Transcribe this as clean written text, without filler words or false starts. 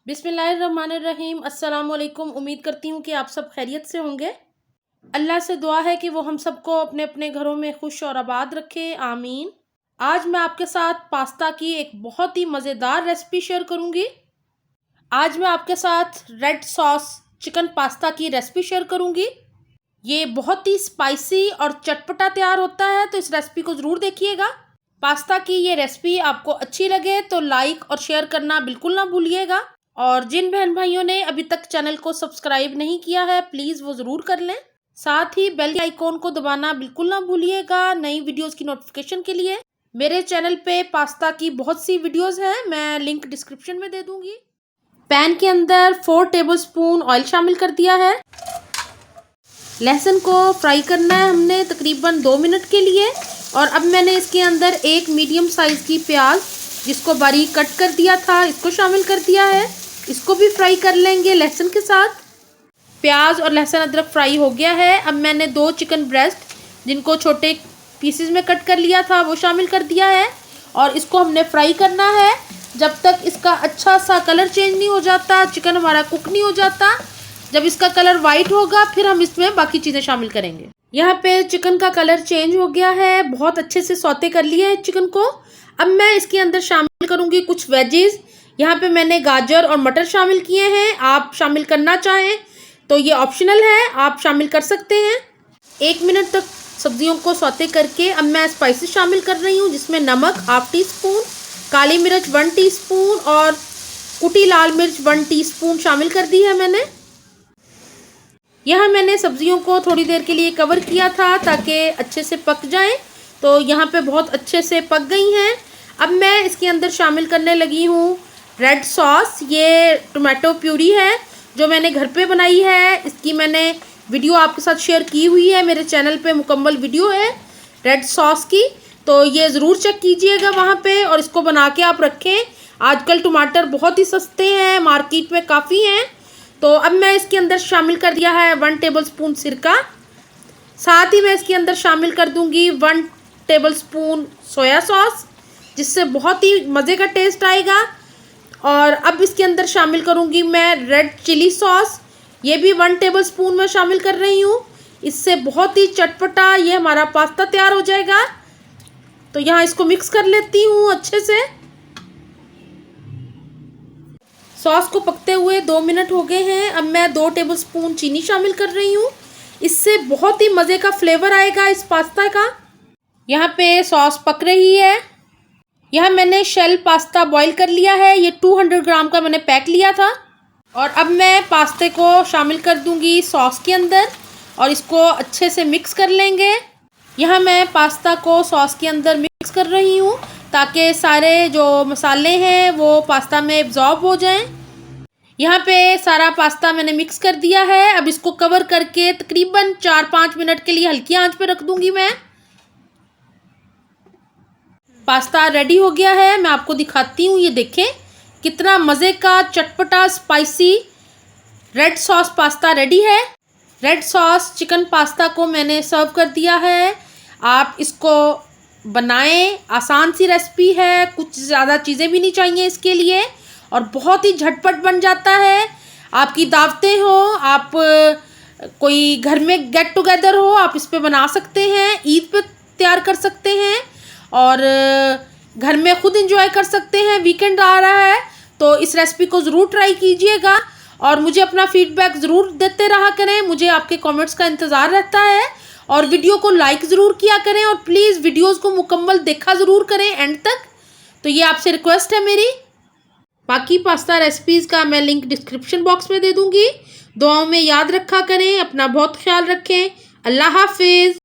बिस्मिल्लाहिर्रहमानिर्रहीम। अस्सलामुअलैकुम। उम्मीद करती हूँ कि आप सब खैरियत से होंगे। अल्लाह से दुआ है कि वो हम सबको अपने अपने घरों में खुश और आबाद रखे, आमीन। आज मैं आपके साथ पास्ता की एक बहुत ही मज़ेदार रेसिपी शेयर करूँगी। आज मैं आपके साथ रेड सॉस चिकन पास्ता की रेसिपी शेयर करूँगी। ये बहुत ही स्पाइसी और चटपटा तैयार होता है, तो इस रेसिपी को ज़रूर देखिएगा। पास्ता की ये रेसिपी आपको अच्छी लगे तो लाइक और शेयर करना बिल्कुल ना भूलिएगा। और जिन बहन भाइयों ने अभी तक चैनल को सब्सक्राइब नहीं किया है, प्लीज़ वो ज़रूर कर लें। साथ ही बेल आइकॉन को दबाना बिल्कुल ना भूलिएगा नई वीडियोस की नोटिफिकेशन के लिए। मेरे चैनल पे पास्ता की बहुत सी वीडियोस हैं, मैं लिंक डिस्क्रिप्शन में दे दूँगी। पैन के अंदर 4 टेबलस्पून ऑयल शामिल कर दिया है। लहसुन को फ्राई करना है हमने तकरीबन 2 मिनट के लिए। और अब मैंने इसके अंदर एक मीडियम साइज़ की प्याज जिसको बारीक कट कर दिया था, इसको शामिल कर दिया है। इसको भी फ्राई कर लेंगे लहसुन के साथ। प्याज और लहसुन अदरक फ्राई हो गया है। अब मैंने 2 चिकन ब्रेस्ट जिनको छोटे पीसेस में कट कर लिया था वो शामिल कर दिया है। और इसको हमने फ्राई करना है जब तक इसका अच्छा सा कलर चेंज नहीं हो जाता, चिकन हमारा कुक नहीं हो जाता। जब इसका कलर वाइट होगा फिर हम इसमें बाकी चीज़ें शामिल करेंगे। यहाँ पे चिकन का कलर चेंज हो गया है, बहुत अच्छे से सौते कर लिया है चिकन को। अब मैं इसके अंदर शामिल करूँगी कुछ वेजीज। यहाँ पे मैंने गाजर और मटर शामिल किए हैं। आप शामिल करना चाहें तो ये ऑप्शनल है, आप शामिल कर सकते हैं। 1 मिनट तक सब्जियों को सौते करके अब मैं स्पाइसेस शामिल कर रही हूँ, जिसमें नमक 1/2 टीस्पून, काली मिर्च 1 टीस्पून और कुटी लाल मिर्च 1 टीस्पून शामिल कर दी है मैंने। यहाँ मैंने सब्जियों को थोड़ी देर के लिए कवर किया था ताकि अच्छे से पक जाएं, तो यहाँ पे बहुत अच्छे से पक गई हैं। अब मैं इसके अंदर शामिल करने लगी हूँ रेड सॉस। ये टोमेटो प्यूरी है जो मैंने घर पे बनाई है। इसकी मैंने वीडियो आपके साथ शेयर की हुई है, मेरे चैनल पे मुकम्मल वीडियो है रेड सॉस की, तो ये ज़रूर चेक कीजिएगा वहाँ पे और इसको बना के आप रखें। आजकल टमाटर बहुत ही सस्ते हैं, मार्केट में काफ़ी हैं। तो अब मैं इसके अंदर शामिल कर दिया है 1 टेबलस्पून सिरका। साथ ही मैं इसके अंदर शामिल कर दूंगी 1 टेबलस्पून सोया सॉस, जिससे बहुत ही मज़े का टेस्ट आएगा। और अब इसके अंदर शामिल करूंगी मैं रेड चिली सॉस, ये भी 1 टेबलस्पून में शामिल कर रही हूँ। इससे बहुत ही चटपटा ये हमारा पास्ता तैयार हो जाएगा। तो यहाँ इसको मिक्स कर लेती हूँ अच्छे से। सॉस को पकते हुए 2 मिनट हो गए हैं। अब मैं 2 टेबलस्पून चीनी शामिल कर रही हूँ, इससे बहुत ही मज़े का फ्लेवर आएगा इस पास्ता का। यहाँ पे सॉस पक रही है। यहाँ मैंने शेल पास्ता बॉईल कर लिया है, ये 200 ग्राम का मैंने पैक लिया था। और अब मैं पास्ते को शामिल कर दूँगी सॉस के अंदर और इसको अच्छे से मिक्स कर लेंगे। यहाँ मैं पास्ता को सॉस के अंदर मिक्स कर रही हूँ ताकि सारे जो मसाले हैं वो पास्ता में एब्जॉर्ब हो जाएं। यहाँ पे सारा पास्ता मैंने मिक्स कर दिया है। अब इसको कवर करके तकरीबन 4-5 मिनट के लिए हल्की आंच पे रख दूँगी मैं। पास्ता रेडी हो गया है, मैं आपको दिखाती हूँ। ये देखें कितना मज़े का चटपटा spicy red sauce pasta ready है। रेड सॉस चिकन पास्ता को मैंने सर्व कर दिया है। आप इसको बनाएं, आसान सी रेसिपी है, कुछ ज़्यादा चीज़ें भी नहीं चाहिए इसके लिए और बहुत ही झटपट बन जाता है। आपकी दावतें हो, आप कोई घर में गेट टुगेदर हो, आप इस पे बना सकते हैं। ईद पे तैयार कर सकते हैं और घर में खुद एंजॉय कर सकते हैं। वीकेंड आ रहा है तो इस रेसिपी को ज़रूर ट्राई कीजिएगा और मुझे अपना फीडबैक ज़रूर देते रहा करें। मुझे आपके कमेंट्स का इंतज़ार रहता है। और वीडियो को लाइक ज़रूर किया करें और प्लीज़ वीडियोस को मुकम्मल देखा ज़रूर करें एंड तक। तो ये आपसे रिक्वेस्ट है मेरी। बाकी पास्ता रेसिपीज़ का मैं लिंक डिस्क्रिप्शन बॉक्स में दे दूँगी। दुआओं में याद रखा करें, अपना बहुत ख्याल रखें। अल्लाह हाफिज़।